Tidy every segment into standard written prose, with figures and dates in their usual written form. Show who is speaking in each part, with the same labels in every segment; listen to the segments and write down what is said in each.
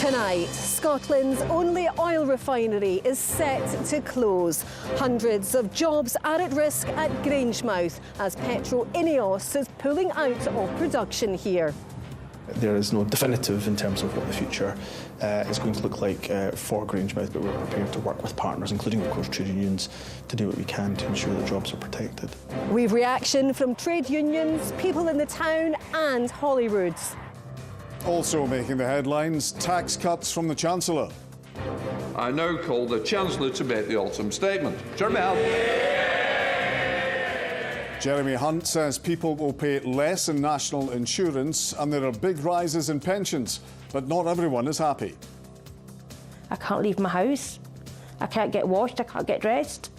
Speaker 1: Tonight, Scotland's only oil refinery is set to close. Hundreds of jobs are at risk at Greenmouth as Petro-Ineos is pulling out of production here.
Speaker 2: There is no definitive in terms of what the future is going to look like for Greenmouth, but we're prepared to work with partners, including, of course, trade unions, to do what we can to ensure that jobs are protected.
Speaker 1: We've reaction from trade unions, people in the town and Holyrood.
Speaker 3: Also making the headlines, tax cuts from the Chancellor.
Speaker 4: I now call the Chancellor to make the autumn statement. Jeremy.
Speaker 3: Jeremy Hunt says people will pay less in national insurance and there are big rises in pensions, but not everyone is happy.
Speaker 5: I can't leave my house. I can't get washed, I can't get dressed.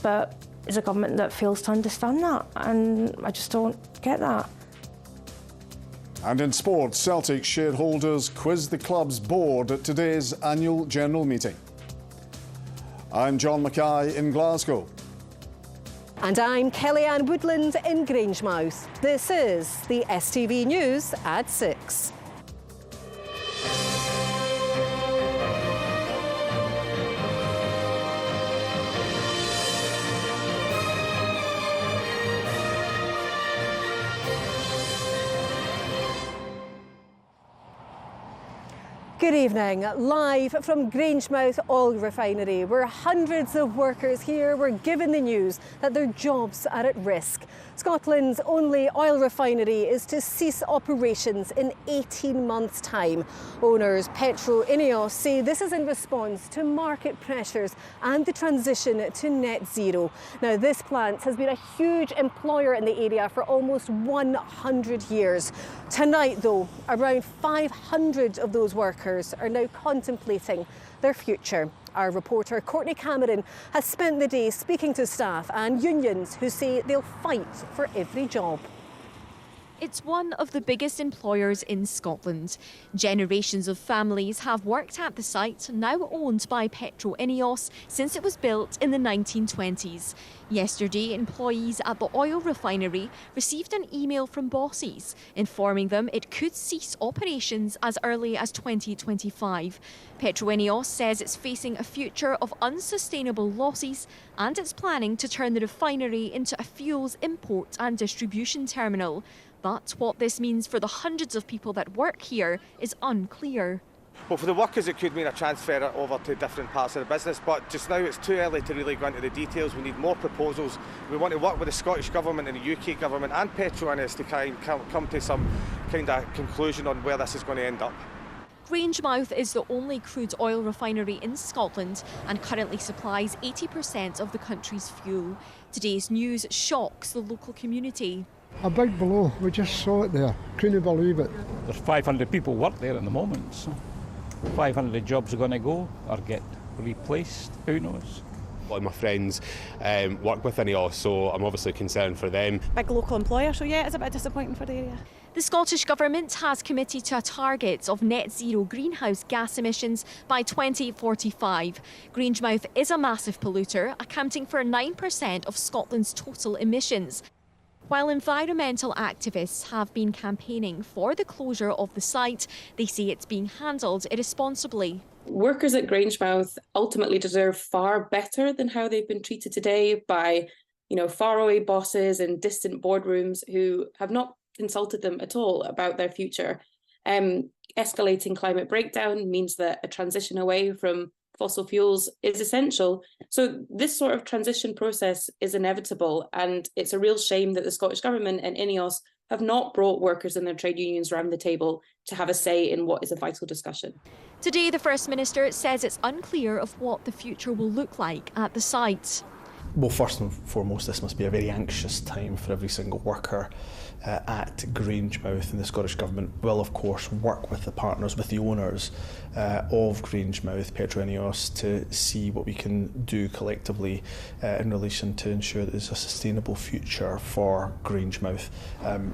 Speaker 5: But there's a government that fails to understand that, and I just don't get that.
Speaker 3: And in sport, Celtic shareholders quizzed the club's board at today's annual general meeting. I'm John Mackay in Glasgow.
Speaker 1: And I'm Kellyanne Woodland in Greenmouth. This is the STV News at 6. Good evening, live from Greenmouth Oil Refinery, where hundreds of workers here were given the news that their jobs are at risk. Scotland's only oil refinery is to cease operations in 18 months' time. Owners Petro-Ineos say this is in response to market pressures and the transition to net zero. Now, this plant has been a huge employer in the area for almost 100 years. Tonight, though, around 500 of those workers are now contemplating their future. Our reporter Courtney Cameron has spent the day speaking to staff and unions who say they'll fight for every job.
Speaker 6: It's one of the biggest employers in Scotland. Generations of families have worked at the site, now owned by Petro-Ineos, since it was built in the 1920s. Yesterday, employees at the oil refinery received an email from bosses informing them it could cease operations as early as 2025. Petro-Ineos says it's facing a future of unsustainable losses and it's planning to turn the refinery into a fuels import and distribution terminal. But what this means for the hundreds of people that work here is unclear.
Speaker 7: Well, for the workers it could mean a transfer over to different parts of the business, but just now it's too early to really go into the details. We need more proposals. We want to work with the Scottish Government and the UK Government and Petro-Ineos to come to some kind of conclusion on where this is going to end up.
Speaker 6: Greenmouth is the only crude oil refinery in Scotland and currently supplies 80% of the country's fuel. Today's news shocks the local community.
Speaker 8: A big blow, we just saw it there, couldn't believe it.
Speaker 9: There's 500 people work there at the moment, so 500 jobs are going to go or get replaced, who knows.
Speaker 10: A lot of my friends work with Ineos, so I'm obviously concerned for them.
Speaker 11: Big local employer, so yeah, it's a bit disappointing for the area.
Speaker 6: The Scottish Government has committed to a target of net zero greenhouse gas emissions by 2045. Greenmouth is a massive polluter, accounting for 9% of Scotland's total emissions. While environmental activists have been campaigning for the closure of the site, they say it's being handled irresponsibly.
Speaker 12: Workers at Greenmouth ultimately deserve far better than how they've been treated today by, faraway bosses in distant boardrooms who have not consulted them at all about their future. Escalating climate breakdown means that a transition away from fossil fuels is essential. So this sort of transition process is inevitable, and it's a real shame that the Scottish Government and Ineos have not brought workers and their trade unions around the table to have a say in what is a vital discussion.
Speaker 6: Today, the First Minister says it's unclear of what the future will look like at the site.
Speaker 2: Well, first and foremost, this must be a very anxious time for every single worker at Greenmouth, and the Scottish Government will, of course, work with the partners, with the owners of Greenmouth, Petro-Ineos, to see what we can do collectively in relation to ensure that there's a sustainable future for Greenmouth.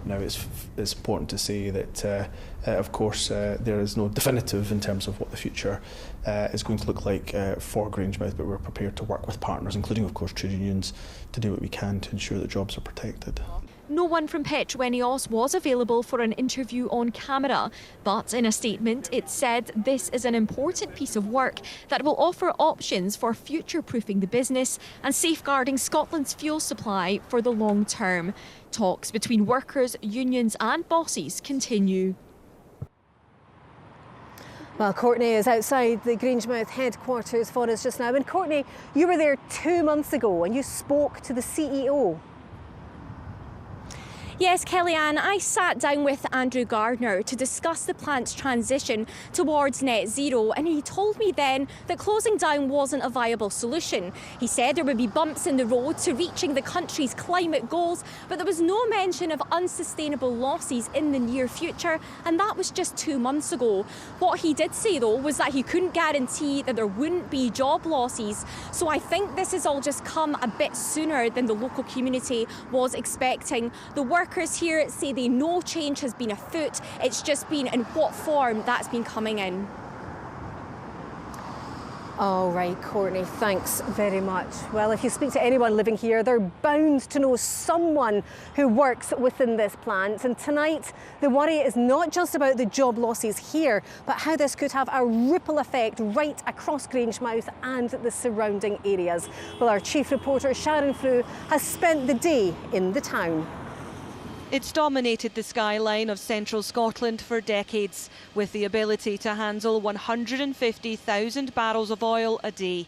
Speaker 2: Now, it's important to say that, of course, there is no definitive in terms of what the future is going to look like for Greenmouth, but we're prepared to work with partners, including, of course, trade unions, to do what we can to ensure that jobs are protected.
Speaker 6: No one from Petro-Eneos was available for an interview on camera, but in a statement it said this is an important piece of work that will offer options for future-proofing the business and safeguarding Scotland's fuel supply for the long term. Talks between workers, unions and bosses continue.
Speaker 1: Well, Courtney is outside the Greenmouth headquarters for us just now. And Courtney, you were there 2 months ago and you spoke to the CEO.
Speaker 13: Yes, Kellyanne, I sat down with Andrew Gardner to discuss the plant's transition towards net zero, and he told me then that closing down wasn't a viable solution. He said there would be bumps in the road to reaching the country's climate goals, but there was no mention of unsustainable losses in the near future, and that was just 2 months ago. What he did say, though, was that he couldn't guarantee that there wouldn't be job losses. So I think this has all just come a bit sooner than the local community was expecting. The workers here say they know change has been afoot. It's just been in what form that's been coming in.
Speaker 1: All right, Courtney, thanks very much. Well, if you speak to anyone living here, they're bound to know someone who works within this plant. And tonight, the worry is not just about the job losses here, but how this could have a ripple effect right across Greenmouth and the surrounding areas. Well, our chief reporter, Sharon Frew, has spent the day in the town.
Speaker 14: It's dominated the skyline of central Scotland for decades, with the ability to handle 150,000 barrels of oil a day.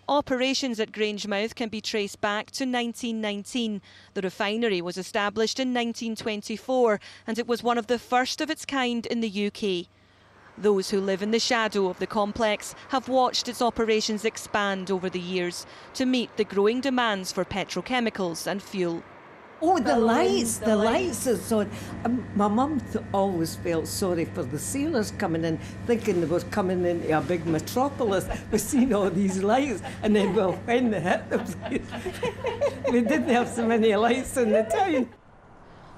Speaker 14: Operations at Greenmouth can be traced back to 1919. The refinery was established in 1924, and it was one of the first of its kind in the UK. Those who live in the shadow of the complex have watched its operations expand over the years to meet the growing demands for petrochemicals and fuel.
Speaker 15: Oh, the lights are so... My mum always felt sorry for the sailors coming in, thinking they were coming into a big metropolis. We've seen all these lights, and then, well, when they hit the place, we didn't have so many lights in the town.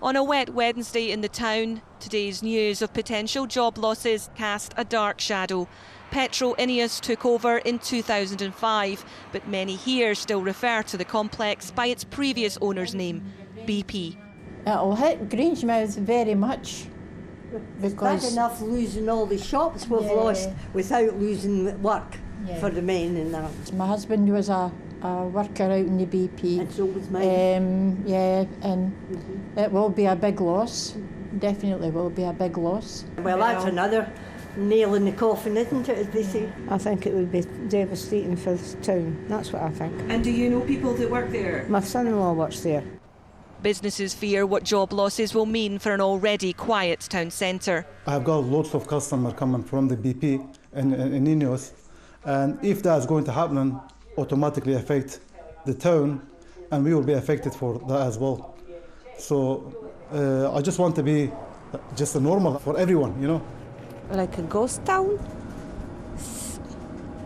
Speaker 14: On a wet Wednesday in the town, today's news of potential job losses cast a dark shadow. Petro-Eneos took over in 2005, but many here still refer to the complex by its previous owner's name, BP.
Speaker 16: It'll hit Greenmouth very much. Because
Speaker 17: it's bad enough losing all the shops we've lost without losing work for the men and that.
Speaker 16: My husband was a worker out in the BP.
Speaker 17: And so was mine.
Speaker 16: It will be a big loss. Definitely will be a big loss.
Speaker 17: Well, that's another nail in the coffin, isn't it, as they say?
Speaker 18: I think it would be devastating for the town. That's what I think.
Speaker 14: And do you know people that work there?
Speaker 18: My son-in-law works there.
Speaker 14: Businesses fear what job losses will mean for an already quiet town centre.
Speaker 19: I've got lots of customers coming from the BP and Eneos, and if that's going to happen, automatically affect the town, and we will be affected for that as well. So I just want to be just a normal for everyone, you know.
Speaker 20: Like a ghost town.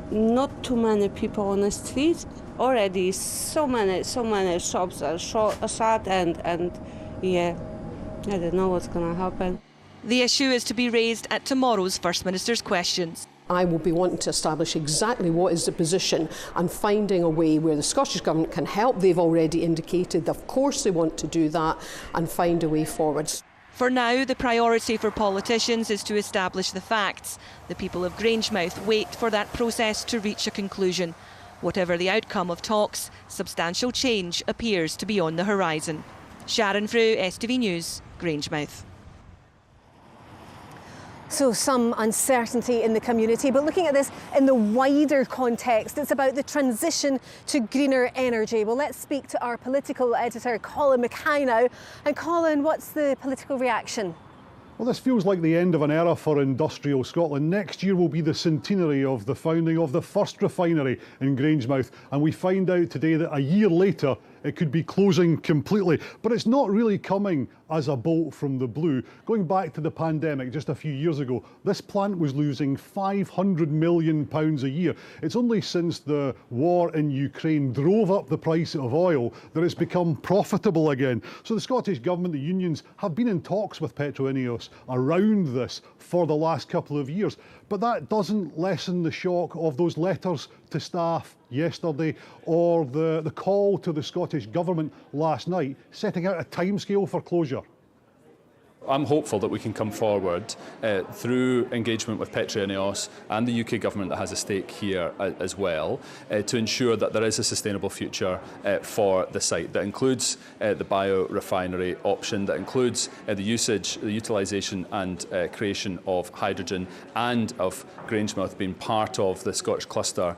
Speaker 20: Not too many people on the street. Already so many shops are shut and yeah, I don't know what's going to happen.
Speaker 14: The issue is to be raised at tomorrow's First Minister's questions.
Speaker 21: I will be wanting to establish exactly what is the position and finding a way where the Scottish Government can help. They've already indicated, of course, they want to do that and find a way forward.
Speaker 14: For now, the priority for politicians is to establish the facts. The people of Greenmouth wait for that process to reach a conclusion. Whatever the outcome of talks, substantial change appears to be on the horizon. Sharon Frew, STV News, Greenmouth.
Speaker 1: So some uncertainty in the community, but looking at this in the wider context, it's about the transition to greener energy. Well, let's speak to our political editor, Colin Mackay now. And Colin, what's the political reaction?
Speaker 22: Well, this feels like the end of an era for industrial Scotland. Next year will be the centenary of the founding of the first refinery in Greenmouth, and we find out today that a year later it could be closing completely. But it's not really coming as a bolt from the blue. Going back to the pandemic just a few years ago, this plant was losing £500 million a year. It's only since the war in Ukraine drove up the price of oil that it's become profitable again. So the Scottish Government, the unions, have been in talks with Petro-Eneos around this for the last couple of years. But that doesn't lessen the shock of those letters to staff yesterday, or the call to the Scottish Government last night setting out a timescale for closure?
Speaker 4: I'm hopeful that we can come forward through engagement with PetroEneos and the UK government that has a stake here as well to ensure that there is a sustainable future for the site that includes the biorefinery option, that includes the usage, the utilisation and creation of hydrogen and of Grangemouth being part of the Scottish cluster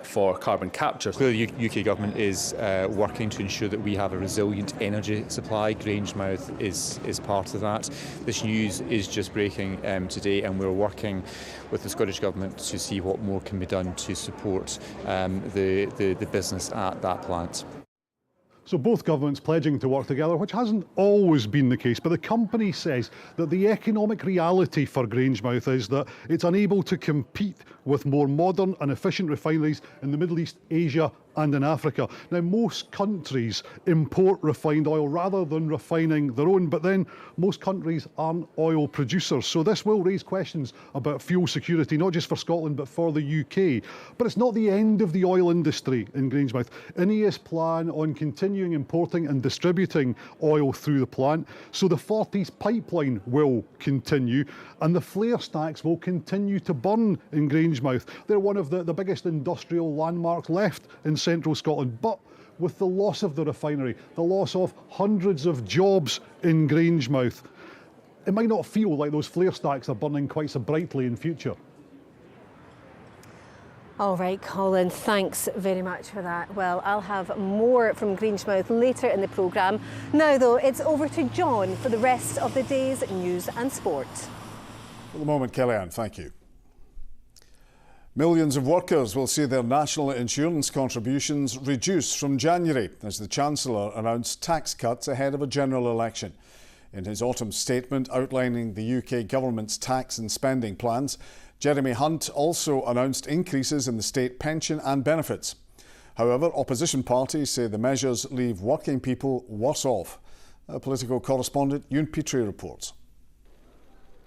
Speaker 4: for carbon capture.
Speaker 5: Clearly the UK government is working to ensure that we have a resilient energy supply. Grangemouth is part of that. This news is just breaking today, and we're working with the Scottish Government to see what more can be done to support the business at that plant.
Speaker 22: So both governments pledging to work together, which hasn't always been the case, but the company says that the economic reality for Grangemouth is that it's unable to compete with more modern and efficient refineries in the Middle East, Asia and in Africa. Now, most countries import refined oil rather than refining their own, but then most countries aren't oil producers. So this will raise questions about fuel security, not just for Scotland, but for the UK. But it's not the end of the oil industry in Grangemouth. INEOS plan on continuing importing and distributing oil through the plant. So the Forties pipeline will continue, and the flare stacks will continue to burn in Grangemouth. They're one of the biggest industrial landmarks left in central Scotland, but with the loss of the refinery, the loss of hundreds of jobs in Grangemouth, it might not feel like those flare stacks are burning quite so brightly in future.
Speaker 1: All right, Colin, thanks very much for that. Well, I'll have more from Grangemouth later in the programme. Now, though, it's over to John for the rest of the day's news and sport.
Speaker 3: For the moment, Kellyanne, thank you. Millions of workers will see their national insurance contributions reduced from January as the Chancellor announced tax cuts ahead of a general election. In his autumn statement outlining the UK government's tax and spending plans, Jeremy Hunt also announced increases in the state pension and benefits. However, opposition parties say the measures leave working people worse off. Our political correspondent Ewan Petrie reports.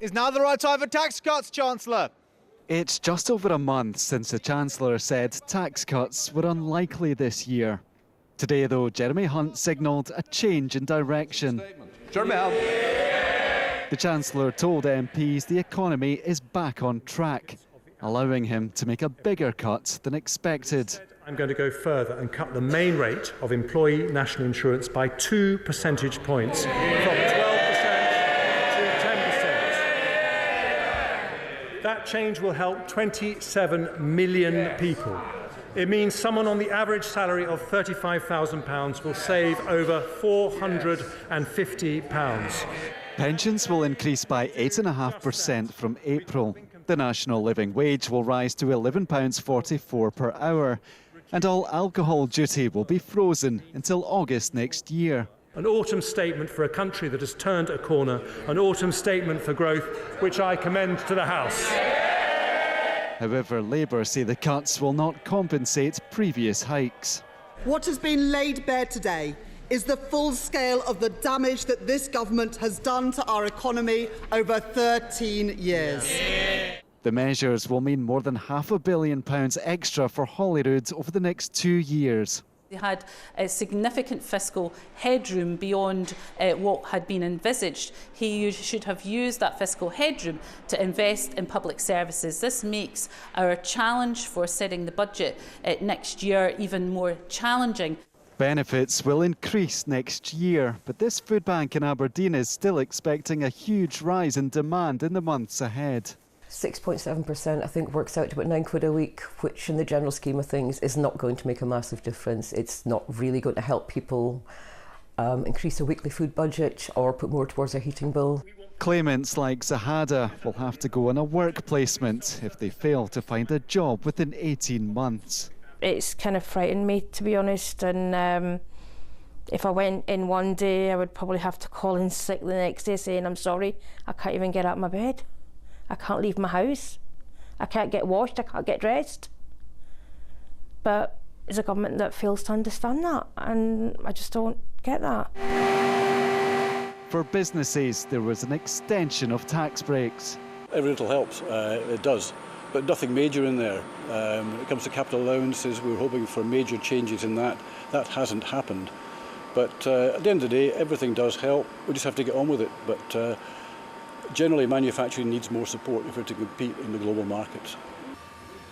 Speaker 23: Is now the right time for tax cuts, Chancellor?
Speaker 24: It's just over a month since the Chancellor said tax cuts were unlikely this year. Today, though, Jeremy Hunt signalled a change in direction.
Speaker 23: Jeremy Hunt.
Speaker 24: The Chancellor told MPs the economy is back on track, allowing him to make a bigger cut than expected.
Speaker 25: I'm going to go further and cut the main rate of employee national insurance by 2 percentage points from 12% to 10%. That change will help 27 million people. It means someone on the average salary of £35,000 will save over £450.
Speaker 24: Pensions will increase by 8.5% from April. The national living wage will rise to £11.44 per hour, and all alcohol duty will be frozen until August next year.
Speaker 25: An autumn statement for a country that has turned a corner, an autumn statement for growth, which I commend to the House.
Speaker 24: However, Labour say the cuts will not compensate previous hikes.
Speaker 26: What has been laid bare today is the full scale of the damage that this government has done to our economy over 13 years.
Speaker 24: The measures will mean more than £500 million extra for Holyrood over the next 2 years.
Speaker 27: They had a significant fiscal headroom beyond what had been envisaged. He should have used that fiscal headroom to invest in public services. This makes our challenge for setting the budget next year even more challenging.
Speaker 24: Benefits will increase next year, but this food bank in Aberdeen is still expecting a huge rise in demand in the months ahead.
Speaker 28: 6.7% I think works out to about £9 a week, which in the general scheme of things is not going to make a massive difference. It's not really going to help people increase their weekly food budget or put more towards their heating bill.
Speaker 24: Claimants like Zahada will have to go on a work placement if they fail to find a job within 18 months.
Speaker 29: It's kind of frightened me, to be honest, and if I went in one day I would probably have to call in sick the next day saying I'm sorry, I can't even get out of my bed. I can't leave my house. I can't get washed, I can't get dressed. But it's a government that fails to understand that, and I just don't get that.
Speaker 24: For businesses, there was an extension of tax breaks.
Speaker 30: Every little helps, it does.
Speaker 2: but nothing major in there. When it comes to capital allowances, we were hoping for major changes in that. That hasn't happened. But at the end of the day, everything does help. We just have to get on with it. But generally, manufacturing needs more support if we're to compete in the global markets.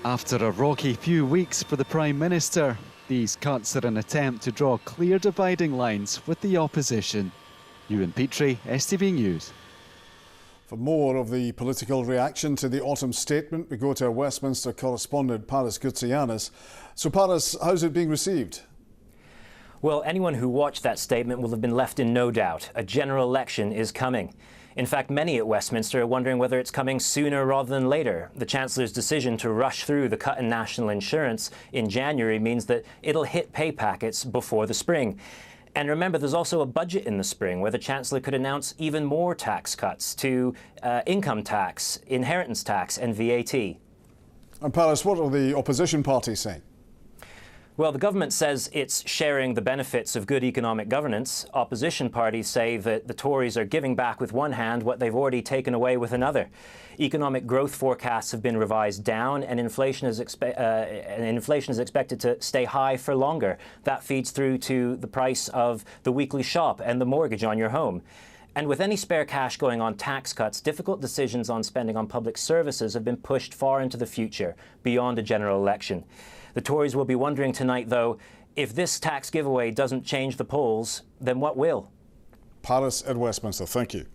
Speaker 24: After a rocky few weeks for the Prime Minister, these cuts are an attempt to draw clear dividing lines with the opposition. Ewan Petrie, STV News.
Speaker 3: For more of the political reaction to the autumn statement, we go to our Westminster correspondent, Paris Goutsianis. So, Paris, how's it being received?
Speaker 6: Well, anyone who watched that statement will have been left in no doubt. A general election is coming. In fact, many at Westminster are wondering whether it's coming sooner rather than later. The Chancellor's decision to rush through the cut in national insurance in January means that it'll hit pay packets before the spring. And remember, there's also a budget in the spring where the Chancellor could announce even more tax cuts to income tax, inheritance tax and VAT.
Speaker 3: And Paris, what are the opposition parties saying?
Speaker 6: Well, the government says it's sharing the benefits of good economic governance. Opposition parties say that the Tories are giving back with one hand what they've already taken away with another. Economic growth forecasts have been revised down, and inflation is expected to stay high for longer. That feeds through to the price of the weekly shop and the mortgage on your home. And with any spare cash going on tax cuts, difficult decisions on spending on public services have been pushed far into the future, beyond a general election. The Tories will be wondering tonight, though, if this tax giveaway doesn't change the polls, then what will?
Speaker 3: Paris at Westminster, thank you.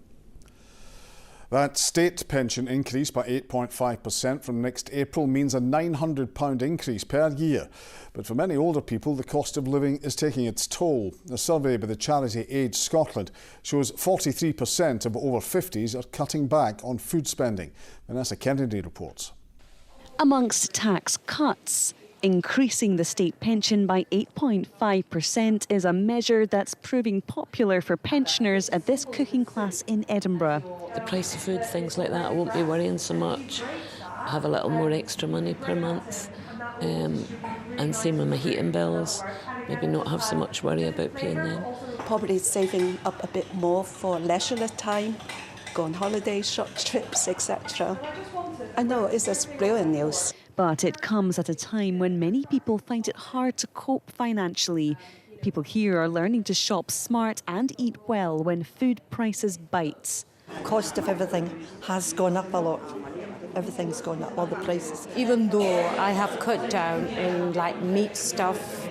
Speaker 3: That state pension increase by 8.5% from next April means a £900 increase per year. But for many older people, the cost of living is taking its toll. A survey by the charity Age Scotland shows 43% of over 50s are cutting back on food spending. Vanessa Kennedy reports.
Speaker 7: Amongst tax cuts, increasing the state pension by 8.5% is a measure that's proving popular for pensioners at this cooking class in Edinburgh.
Speaker 8: The price of food, things like that, I won't be worrying so much. I have a little more extra money per month, and same with my heating bills. Maybe not have so much worry about paying them.
Speaker 9: Probably saving up a bit more for leisure time, go on holidays, short trips, etc. I know it's just brilliant news.
Speaker 7: But it comes at a time when many people find it hard to cope financially. People here are learning to shop smart and eat well when food prices bite.
Speaker 9: Cost of everything has gone up a lot. Everything's gone up, all the prices. Even though I have cut down in like meat stuff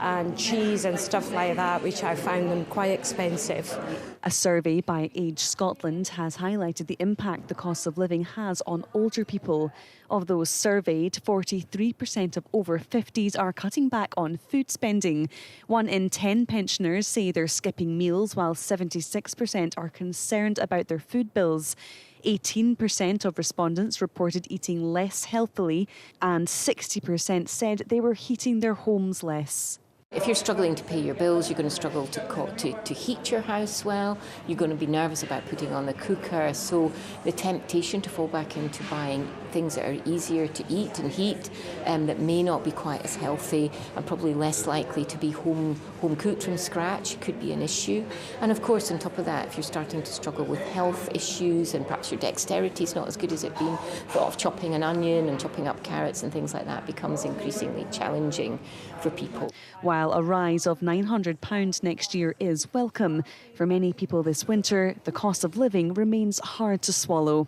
Speaker 9: and cheese and stuff like that, which I found them quite expensive.
Speaker 7: A survey by Age Scotland has highlighted the impact the cost of living has on older people. Of those surveyed, 43% of over 50s are cutting back on food spending. 1 in 10 pensioners say they're skipping meals, while 76% are concerned about their food bills. 18% of respondents reported eating less healthily, and 60% said they were heating their homes less.
Speaker 28: If you're struggling to pay your bills, you're going to struggle to heat your house well, you're going to be nervous about putting on the cooker, so the temptation to fall back into buying things that are easier to eat and heat, that may not be quite as healthy and probably less likely to be home cooked from scratch could be an issue. And of course, on top of that, if you're starting to struggle with health issues and perhaps your dexterity is not as good as it been, thought of chopping an onion and chopping up carrots and things like that becomes increasingly challenging for people.
Speaker 7: While a rise of £900 next year is welcome, for many people this winter, the cost of living remains hard to swallow.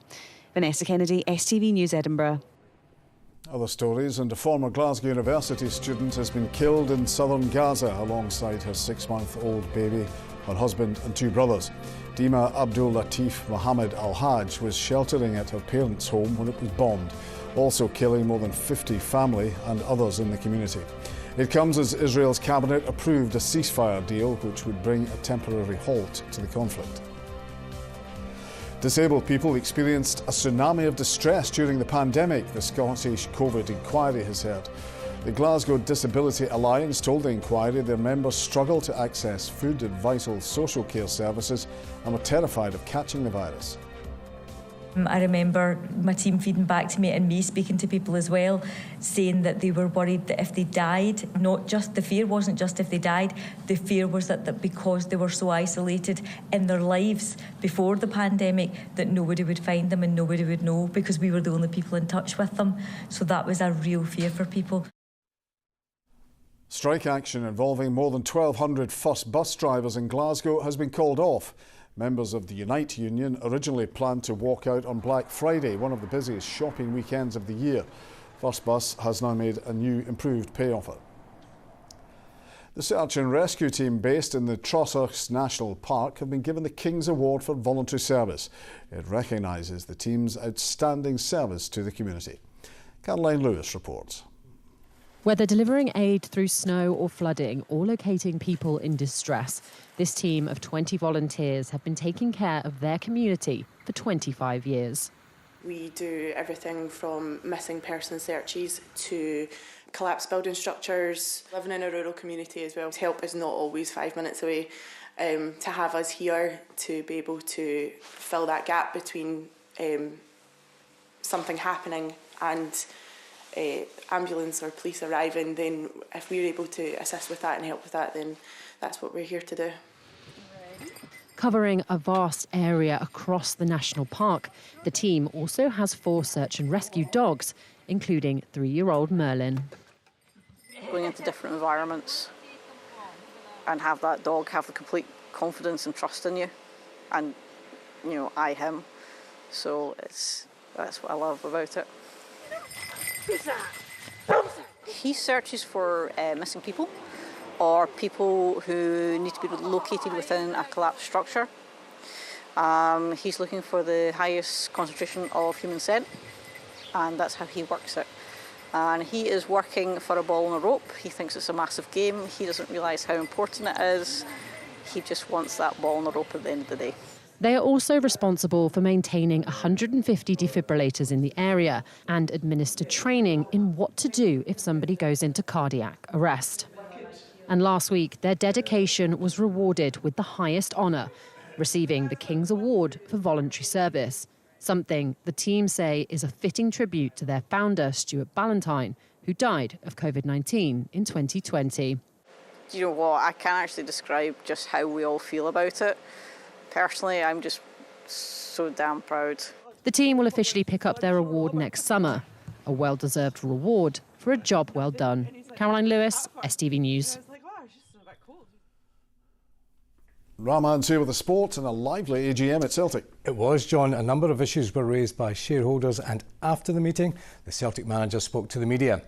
Speaker 7: Vanessa Kennedy, STV News Edinburgh.
Speaker 3: Other stories, and a former Glasgow University student has been killed in southern Gaza alongside her 6-month-old baby, her husband and 2 brothers. Dima Abdul Latif Mohammed Al-Hajj was sheltering at her parents' home when it was bombed, also killing more than 50 family and others in the community. It comes as Israel's cabinet approved a ceasefire deal which would bring a temporary halt to the conflict. Disabled people experienced a tsunami of distress during the pandemic, the Scottish COVID inquiry has said. The Glasgow Disability Alliance told the inquiry their members struggle to access food and vital social care services and were terrified of catching the virus.
Speaker 10: I remember my team feeding back to me and me speaking to people as well, saying that they were worried that if they died, not just the fear wasn't just if they died, the fear was that because they were so isolated in their lives before the pandemic, that nobody would find them and nobody would know because we were the only people in touch with them. So that was a real fear for people.
Speaker 3: Strike action involving more than 1,200 First bus drivers in Glasgow has been called off. Members of the Unite union originally planned to walk out on Black Friday, one of the busiest shopping weekends of the year. First Bus has now made a new improved pay offer. The search and rescue team based in the Trossachs National Park have been given the King's Award for voluntary service. It recognises the team's outstanding service to the community. Caroline Lewis reports.
Speaker 11: Whether delivering aid through snow or flooding or locating people in distress, this team of 20 volunteers have been taking care of their community for 25 years.
Speaker 12: We do everything from missing person searches to collapsed building structures. Living in a rural community as well. Help is not always 5 minutes away. To have us here to be able to fill that gap between something happening and ambulance or police arriving, then if we're able to assist with that and help with that, then that's what we're here to do.
Speaker 11: Covering a vast area across the national park, the team also has 4 search and rescue dogs, including 3-year-old Merlin.
Speaker 13: Going into different environments and have that dog have the complete confidence and trust in you, and I him. So that's what I love about it. He searches for missing people or people who need to be located within a collapsed structure. He's looking for the highest concentration of human scent, and that's how he works it. And he is working for a ball on a rope. He thinks it's a massive game. He doesn't realise how important it is. He just wants that ball on the rope at the end of the day.
Speaker 11: They are also responsible for maintaining 150 defibrillators in the area and administer training in what to do if somebody goes into cardiac arrest. And last week, their dedication was rewarded with the highest honour, receiving the King's Award for voluntary service, something the team say is a fitting tribute to their founder, Stuart Ballantyne, who died of COVID-19 in 2020.
Speaker 13: Do you know what? I can't actually describe just how we all feel about it. Personally, I'm just so damn proud.
Speaker 11: The team will officially pick up their award next summer, a well-deserved reward for a job well done. Caroline Lewis, STV News.
Speaker 3: Rahman's here with the sport and a lively AGM at Celtic.
Speaker 15: It was, John. A number of issues were raised by shareholders, and after the meeting, the Celtic manager spoke to the media.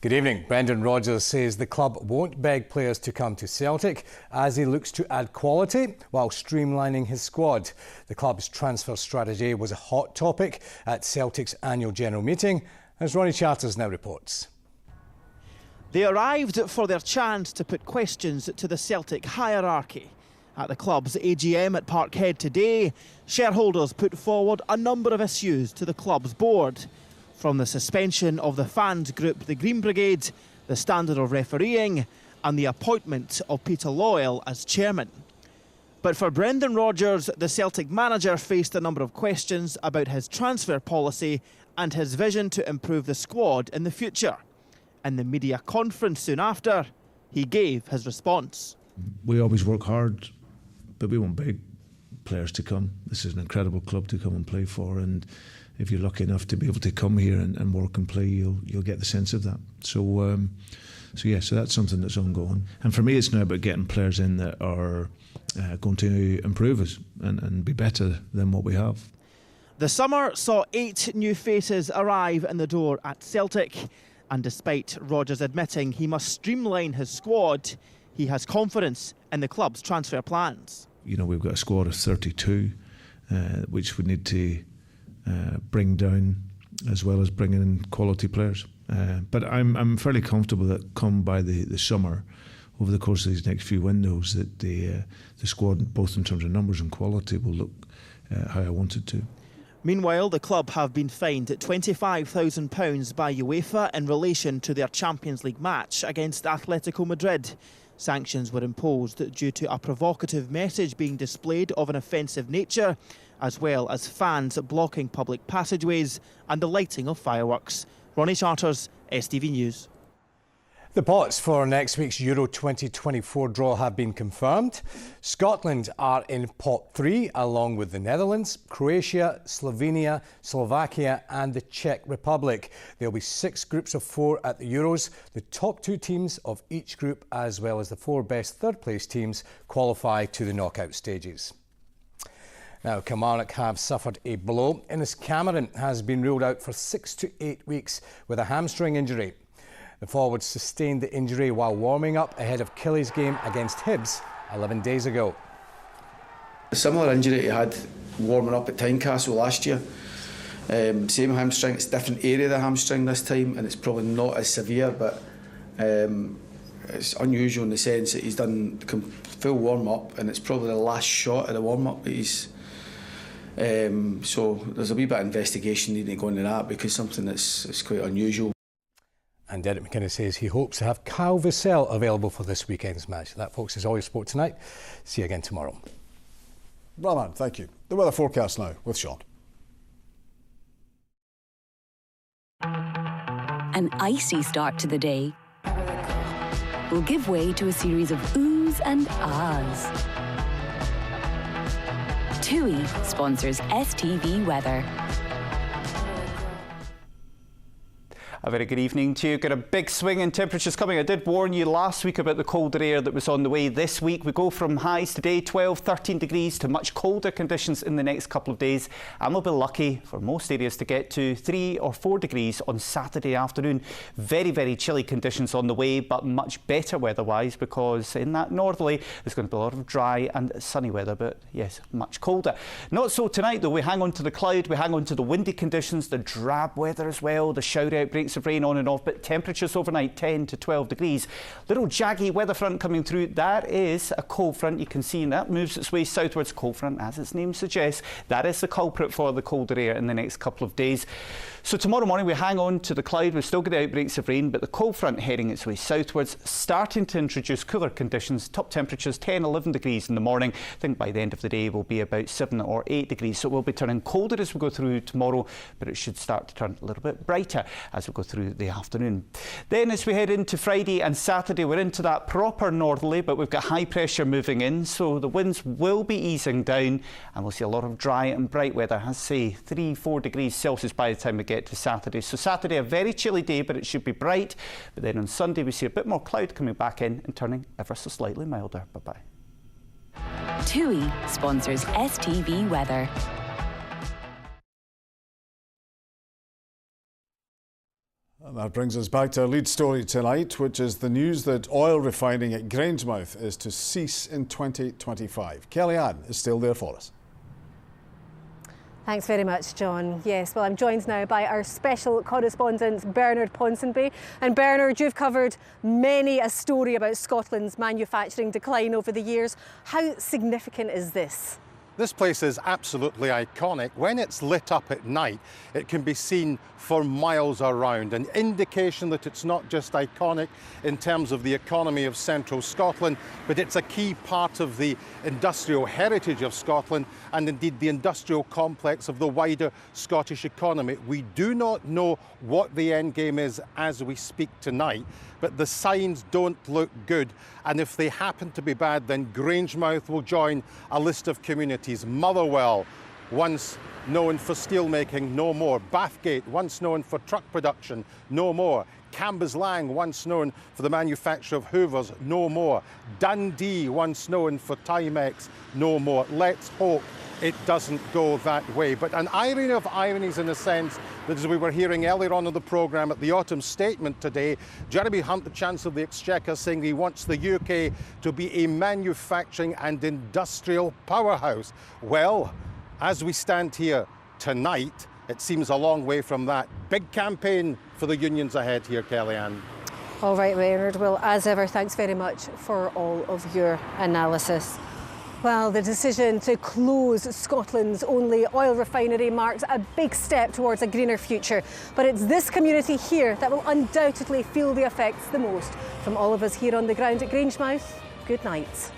Speaker 15: Good evening. Brendan Rodgers says the club won't beg players to come to Celtic as he looks to add quality while streamlining his squad. The club's transfer strategy was a hot topic at Celtic's annual general meeting, as Ronnie Charters now reports.
Speaker 16: They arrived for their chance to put questions to the Celtic hierarchy. At the club's AGM at Parkhead today, shareholders put forward a number of issues to the club's board. From the suspension of the fans group the Green Brigade, the standard of refereeing and the appointment of Peter Loyal as chairman. But for Brendan Rodgers, the Celtic manager faced a number of questions about his transfer policy and his vision to improve the squad in the future. In the media conference soon after, he gave his response.
Speaker 17: We always work hard, but we won't beg players to come. This is an incredible club to come and play for, and if you're lucky enough to be able to come here and work and play, you'll get the sense of that. So that's something that's ongoing. And for me, it's now about getting players in that are going to improve us and be better than what we have.
Speaker 16: The summer saw 8 new faces arrive in the door at Celtic, and despite Rodgers admitting he must streamline his squad, he has confidence in the club's transfer plans.
Speaker 17: We've got a squad of 32, which we need to bring down, as well as bringing in quality players. But I'm fairly comfortable that come by the summer, over the course of these next few windows, that the squad, both in terms of numbers and quality, will look how I want it to.
Speaker 16: Meanwhile, the club have been fined £25,000 by UEFA in relation to their Champions League match against Atletico Madrid. Sanctions were imposed due to a provocative message being displayed of an offensive nature, as well as fans blocking public passageways and the lighting of fireworks. Ronnie Charters, STV News.
Speaker 15: The pots for next week's Euro 2024 draw have been confirmed. Scotland are in pot 3 along with the Netherlands, Croatia, Slovenia, Slovakia and the Czech Republic. There'll be 6 groups of 4 at the Euros. The top 2 teams of each group, as well as the 4 best third-place teams, qualify to the knockout stages. Now, Kilmarnock have suffered a blow. Innes Cameron has been ruled out for 6 to 8 weeks with a hamstring injury. The forward sustained the injury while warming up ahead of Killy's game against Hibs 11 days ago.
Speaker 1: A similar injury he had warming up at Tynecastle last year. Same hamstring, it's a different area of the hamstring this time, and it's probably not as severe, but it's unusual in the sense that he's done full warm-up, and it's probably the last shot of the warm-up that he's... so there's a wee bit of investigation needing to go into that, because something that's quite unusual.
Speaker 15: And Derek McKinnon says he hopes to have Kyle Vassell available for this weekend's match. That, folks, is all your sport tonight. See you again tomorrow.
Speaker 3: Rahman, thank you. The weather forecast now with Sean.
Speaker 4: An icy start to the day will give way to a series of oohs and ahs. TUI sponsors STV Weather.
Speaker 5: A very good evening to you. Got a big swing in temperatures coming. I did warn you last week about the colder air that was on the way. This week we go from highs today 12, 13 degrees to much colder conditions in the next couple of days, and we'll be lucky for most areas to get to 3 or 4 degrees on Saturday afternoon. Very, very chilly conditions on the way, but much better weather-wise, because in that northerly there's going to be a lot of dry and sunny weather, but yes, much colder. Not so tonight though. We hang on to the cloud, we hang on to the windy conditions, the drab weather as well, the shower outbreaks of rain on and off, but temperatures overnight 10 to 12 degrees. Little jaggy weather front coming through. That is a cold front. You can see that moves its way southwards. Cold front, as its name suggests, that is the culprit for the colder air in the next couple of days. So tomorrow morning we hang on to the cloud. We've still got the outbreaks of rain, but the cold front heading its way southwards, starting to introduce cooler conditions. Top temperatures 10, 11 degrees in the morning. I think by the end of the day will be about 7 or 8 degrees. So it will be turning colder as we go through tomorrow, but it should start to turn a little bit brighter as we go through the afternoon. Then as we head into Friday and Saturday, we're into that proper northerly, but we've got high pressure moving in, so the winds will be easing down, and we'll see a lot of dry and bright weather. As I say, 3-4 degrees Celsius by the time we get to Saturday. So Saturday, a very chilly day, but it should be bright. But then on Sunday, we see a bit more cloud coming back in and turning ever so slightly milder. Bye-bye.
Speaker 4: TUI sponsors STV Weather.
Speaker 3: And that brings us back to our lead story tonight, which is the news that oil refining at Greenmouth is to cease in 2025. Kellyanne is still there for us.
Speaker 14: Thanks very much, John. Yes, well, I'm joined now by our special correspondent, Bernard Ponsonby. And Bernard, you've covered many a story about Scotland's manufacturing decline over the years. How significant is this?
Speaker 18: This place is absolutely iconic. When it's lit up at night, it can be seen for miles around, an indication that it's not just iconic in terms of the economy of central Scotland, but it's a key part of the industrial heritage of Scotland and indeed the industrial complex of the wider Scottish economy. We do not know what the end game is as we speak tonight, but the signs don't look good, and if they happen to be bad, then Grangemouth will join a list of communities. Motherwell, once known for steelmaking, no more. Bathgate, once known for truck production, no more. Cambuslang, once known for the manufacture of hoovers, no more. Dundee, once known for Timex, no more. Let's hope it doesn't go that way. But an irony of ironies in the sense that, as we were hearing earlier on in the programme at the autumn statement today, Jeremy Hunt, the Chancellor of the Exchequer, saying he wants the UK to be a manufacturing and industrial powerhouse. Well, as we stand here tonight, it seems a long way from that. Big campaign for the unions ahead here, Kellyanne.
Speaker 14: All right, Bernard. Well, as ever, thanks very much for all of your analysis. Well, the decision to close Scotland's only oil refinery marks a big step towards a greener future. But it's this community here that will undoubtedly feel the effects the most. From all of us here on the ground at Greenmouth, good night.